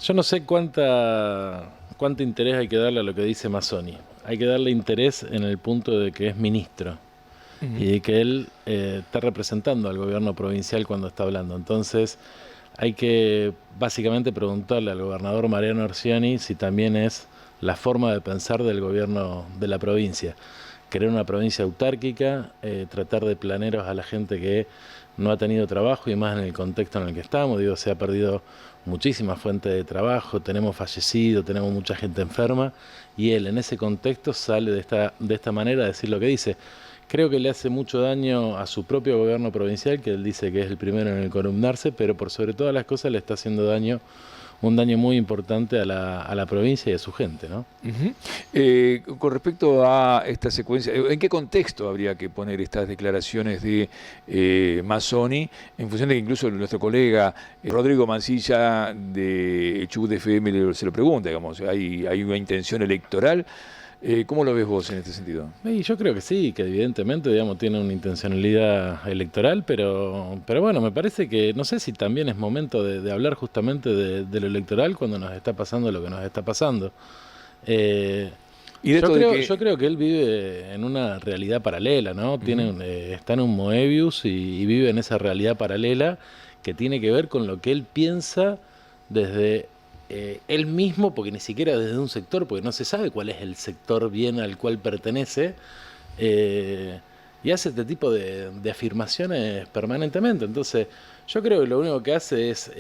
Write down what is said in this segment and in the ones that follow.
Yo no sé cuánto interés hay que darle a lo que dice Mazzoni. Hay que darle interés en el punto de que es ministro Ujú. y de que él está representando al gobierno provincial cuando está hablando. Entonces hay que básicamente preguntarle al gobernador Mariano Orsiani si también es la forma de pensar del gobierno de la provincia. Querer una provincia autárquica, tratar de planeros a la gente que no ha tenido trabajo y más en el contexto en el que estamos. Digo, se ha perdido muchísima fuente de trabajo, tenemos fallecidos, tenemos mucha gente enferma y él en ese contexto sale de esta manera a decir lo que dice. Creo que le hace mucho daño a su propio gobierno provincial, que él dice que es el primero en el columnarse, pero por sobre todas las cosas le está haciendo daño, un daño muy importante a la provincia y a su gente, ¿no? Ujú. Con respecto a esta secuencia, ¿en qué contexto habría que poner estas declaraciones de Mazzoni, en función de que incluso nuestro colega Rodrigo Mancilla de Chubut FM se lo pregunta, digamos, ¿hay una intención electoral? ¿Cómo lo ves vos en este sentido? Y yo creo que sí, que evidentemente, digamos, tiene una intencionalidad electoral, pero bueno, me parece que no sé si también es momento de hablar justamente de lo electoral cuando nos está pasando lo que nos está pasando. Eh, Y de yo esto de creo, yo que... creo que él vive en una realidad paralela, ¿no? Ujú. Está en un Moebius y vive en esa realidad paralela que tiene que ver con lo que él piensa desde él mismo, porque ni siquiera desde un sector, porque no se sabe cuál es el sector bien al cual pertenece, eh, y hace este tipo de afirmaciones permanentemente. Entonces, yo creo que lo único que hace es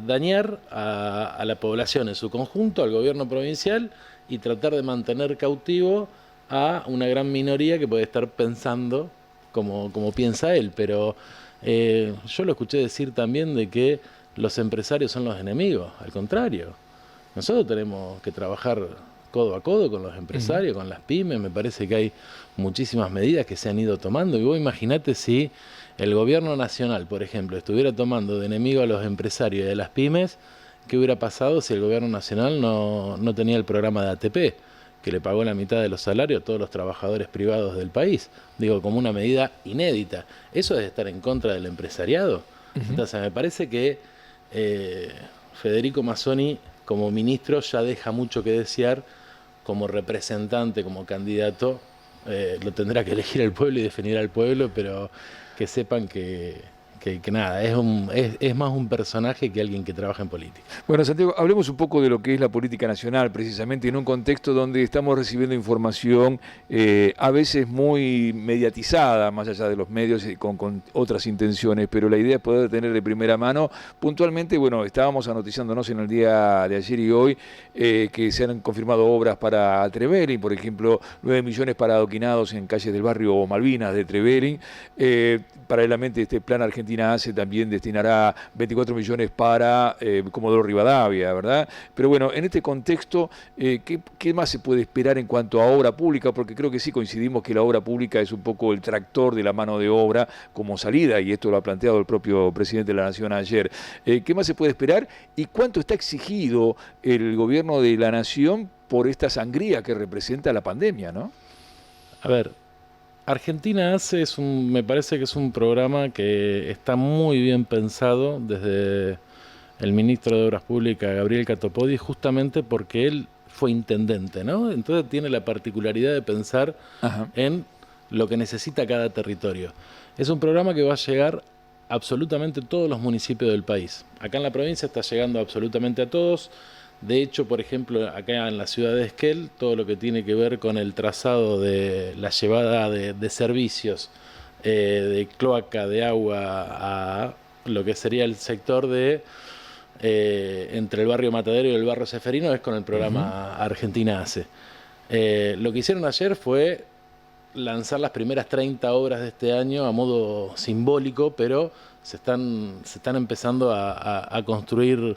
dañar a la población en su conjunto, al gobierno provincial, y tratar de mantener cautivo a una gran minoría que puede estar pensando como piensa él. Pero yo lo escuché decir también de que los empresarios son los enemigos. Al contrario, nosotros tenemos que trabajar codo a codo con los Ujú. empresarios, con las pymes. Me parece que hay muchísimas medidas que se han ido tomando. Y vos imaginate si el gobierno nacional, por ejemplo, estuviera tomando de enemigo a los empresarios y a las pymes, ¿qué hubiera pasado si el gobierno nacional no tenía el programa de ATP, que le pagó la mitad de los salarios a todos los trabajadores privados del país? Digo, como una medida inédita. ¿Eso es estar en contra del empresariado? Ujú. Entonces, me parece que eh, Federico Mazzoni, como ministro, ya deja mucho que desear. Como representante, como candidato, lo tendrá que elegir el pueblo y definir al pueblo, pero que sepan que nada, es más un personaje que alguien que trabaja en política. Bueno, Santiago, hablemos un poco de lo que es la política nacional, precisamente en un contexto donde estamos recibiendo información a veces muy mediatizada, más allá de los medios y con otras intenciones, pero la idea es poder tener de primera mano. Puntualmente, bueno, estábamos anoticiándonos en el día de ayer y hoy que se han confirmado obras para Trevelin, por ejemplo, 9 millones para adoquinados en calles del barrio Malvinas de Trevelin. Paralelamente, este plan Argentina Hace también destinará 24 millones para Comodoro Rivadavia, ¿verdad? Pero bueno, en este contexto, ¿qué más se puede esperar en cuanto a obra pública? Porque creo que sí coincidimos que la obra pública es un poco el tractor de la mano de obra como salida, y esto lo ha planteado el propio presidente de la Nación ayer. ¿Qué más se puede esperar y cuánto está exigido el gobierno de la Nación por esta sangría que representa la pandemia, ¿no? A ver, Argentina Hace me parece que es un programa que está muy bien pensado desde el ministro de Obras Públicas, Gabriel Catopodi, justamente porque él fue intendente, ¿no? Entonces tiene la particularidad de pensar Ajá. en lo que necesita cada territorio. Es un programa que va a llegar a absolutamente todos los municipios del país. Acá en la provincia está llegando absolutamente a todos. De hecho, por ejemplo, acá en la ciudad de Esquel, todo lo que tiene que ver con el trazado de la llevada de servicios, de cloaca, de agua, a lo que sería el sector de entre el barrio Matadero y el barrio Seferino, es con el Ujú. programa Argentina Hace. Lo que hicieron ayer fue lanzar las primeras 30 obras de este año a modo simbólico, pero se están empezando a construir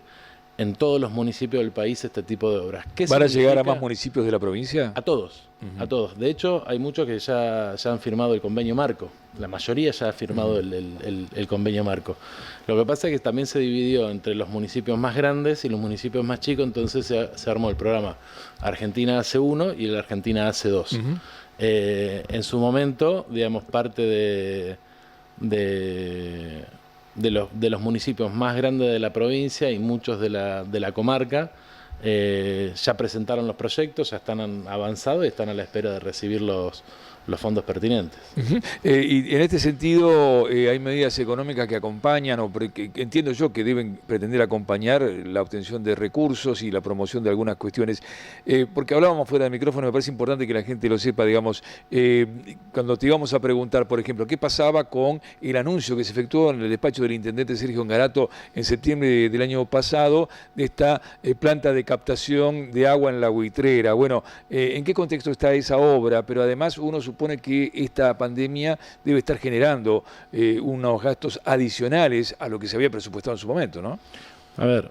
en todos los municipios del país este tipo de obras. ¿Qué ¿Van a llegar a más significa? municipios de la provincia? A todos, a Ujú. todos. De hecho, hay muchos que ya han firmado el convenio marco. La mayoría ya ha firmado Ujú. el convenio marco. Lo que pasa es que también se dividió entre los municipios más grandes y los municipios más chicos, entonces se armó el programa Argentina hace uno y el Argentina hace dos. Ujú. En su momento, digamos, parte de de los municipios más grandes de la provincia y muchos de la comarca ya presentaron los proyectos, ya están avanzados y están a la espera de recibir los fondos pertinentes. Y en este sentido, ¿hay medidas económicas que acompañan o que entiendo yo que deben pretender acompañar la obtención de recursos y la promoción de algunas cuestiones? Porque hablábamos fuera del micrófono, me parece importante que la gente lo sepa, digamos, cuando te íbamos a preguntar, por ejemplo, ¿qué pasaba con el anuncio que se efectuó en el despacho del intendente Sergio Ngarato en septiembre del año pasado de esta planta de captación de agua en la Buitrera? Bueno, ¿en qué contexto está esa obra? Pero además uno supone que esta pandemia debe estar generando unos gastos adicionales a lo que se había presupuestado en su momento, ¿no? A ver,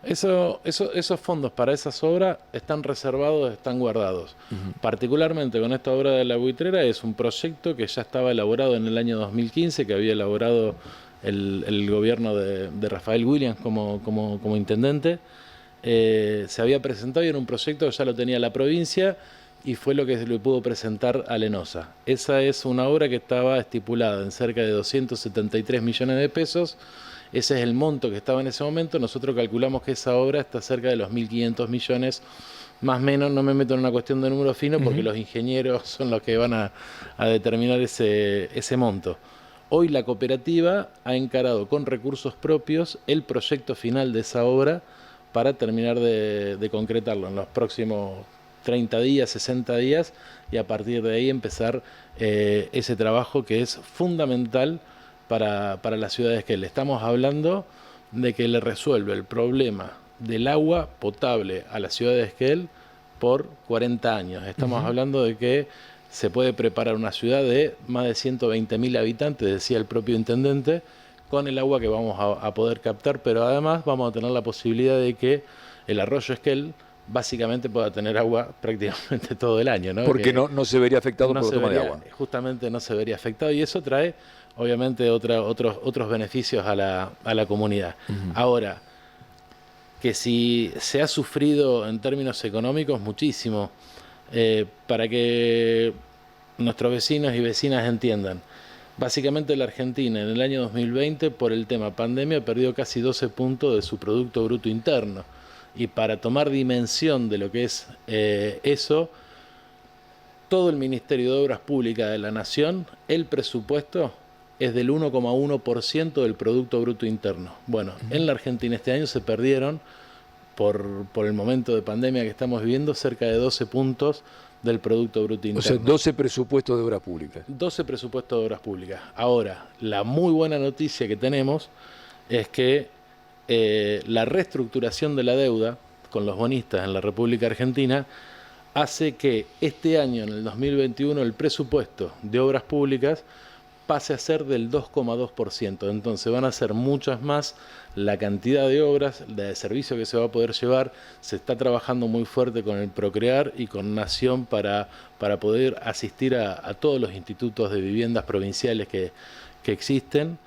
esos fondos para esas obras están reservados, están guardados. Particularmente con esta obra de la Buitrera es un proyecto que ya estaba elaborado en el año 2015, que había elaborado el gobierno de Rafael Williams como intendente. Se había presentado y era un proyecto que ya lo tenía la provincia y fue lo que se le pudo presentar a Lenosa. Esa es una obra que estaba estipulada en cerca de 273 millones de pesos. Ese es el monto que estaba en ese momento. Nosotros calculamos que esa obra está cerca de los 1.500 millones, más o menos. No me meto en una cuestión de número fino porque los ingenieros son los que van a determinar ese monto. Hoy la cooperativa ha encarado con recursos propios el proyecto final de esa obra para terminar de concretarlo en los próximos 30 días, 60 días, y a partir de ahí empezar ese trabajo que es fundamental para la ciudad de Esquel. Estamos hablando de que le resuelve el problema del agua potable a la ciudad de Esquel por 40 años. Estamos hablando de que se puede preparar una ciudad de más de 120.000 habitantes, decía el propio intendente, con el agua que vamos a poder captar, pero además vamos a tener la posibilidad de que el arroyo Esquel básicamente pueda tener agua prácticamente todo el año, ¿no? Porque no se vería afectado por la toma de agua. Justamente no se vería afectado y eso trae obviamente otros beneficios a la comunidad. Ahora, que si se ha sufrido en términos económicos muchísimo, para que nuestros vecinos y vecinas entiendan, básicamente la Argentina en el año 2020 por el tema pandemia perdió casi 12 puntos de su Producto Bruto Interno. Y para tomar dimensión de lo que es eso, todo el Ministerio de Obras Públicas de la Nación, el presupuesto es del 1,1% del Producto Bruto Interno. Bueno, en la Argentina este año se perdieron, por el momento de pandemia que estamos viviendo, cerca de 12 puntos del Producto Bruto Interno. O sea, 12 presupuestos de obras públicas. 12 presupuestos de obras públicas. Ahora, la muy buena noticia que tenemos es que la reestructuración de la deuda con los bonistas en la República Argentina hace que este año, en el 2021, el presupuesto de obras públicas pase a ser del 2,2%. Entonces van a ser muchas más la cantidad de obras, de servicio que se va a poder llevar. Se está trabajando muy fuerte con el Procrear y con Nación para poder asistir a todos los institutos de viviendas provinciales que existen.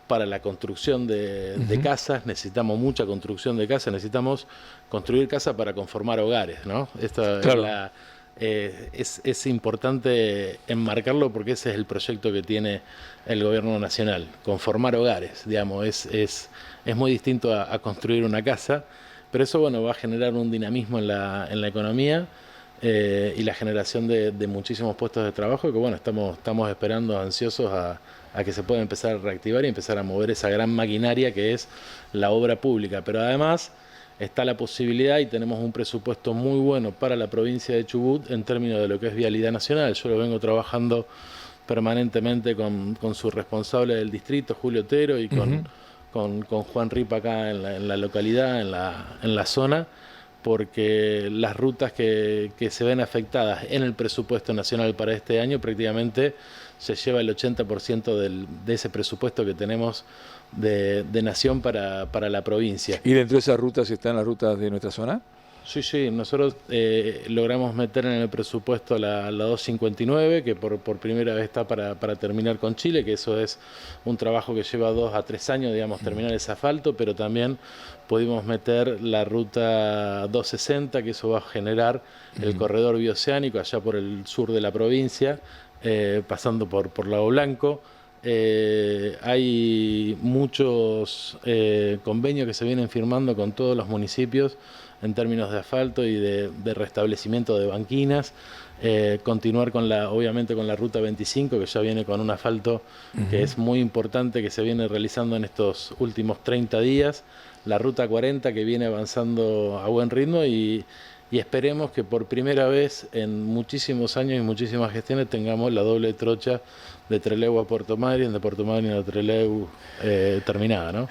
Para la construcción de casas, necesitamos mucha construcción de casas, necesitamos construir casas para conformar hogares, ¿no? Esto claro. Es importante enmarcarlo porque ese es el proyecto que tiene el gobierno nacional, conformar hogares, digamos, es muy distinto a construir una casa, pero eso bueno va a generar un dinamismo en la economía y la generación de muchísimos puestos de trabajo que bueno, estamos esperando ansiosos a que se pueda empezar a reactivar y empezar a mover esa gran maquinaria que es la obra pública. Pero además está la posibilidad y tenemos un presupuesto muy bueno para la provincia de Chubut en términos de lo que es vialidad nacional. Yo lo vengo trabajando permanentemente con su responsable del distrito, Julio Otero, y con Juan Ripa acá en la localidad, en la zona, porque las rutas que se ven afectadas en el presupuesto nacional para este año prácticamente se lleva el 80% de ese presupuesto que tenemos de Nación para la provincia. ¿Y dentro de esas rutas están las rutas de nuestra zona? Sí, nosotros logramos meter en el presupuesto la 259, que por primera vez está para terminar con Chile, que eso es un trabajo que lleva 2 a 3 años, digamos, terminar ese asfalto, pero también pudimos meter la ruta 260, que eso va a generar el corredor bioceánico allá por el sur de la provincia, pasando por Lago Blanco. Hay muchos convenios que se vienen firmando con todos los municipios en términos de asfalto y de restablecimiento de banquinas. Continuar con obviamente con la ruta 25, que ya viene con un asfalto que es muy importante, que se viene realizando en estos últimos 30 días. La ruta 40, que viene avanzando a buen ritmo, y esperemos que por primera vez en muchísimos años y muchísimas gestiones tengamos la doble trocha de Trelew a Puerto Madryn, de Puerto Madryn a Trelew terminada, ¿no?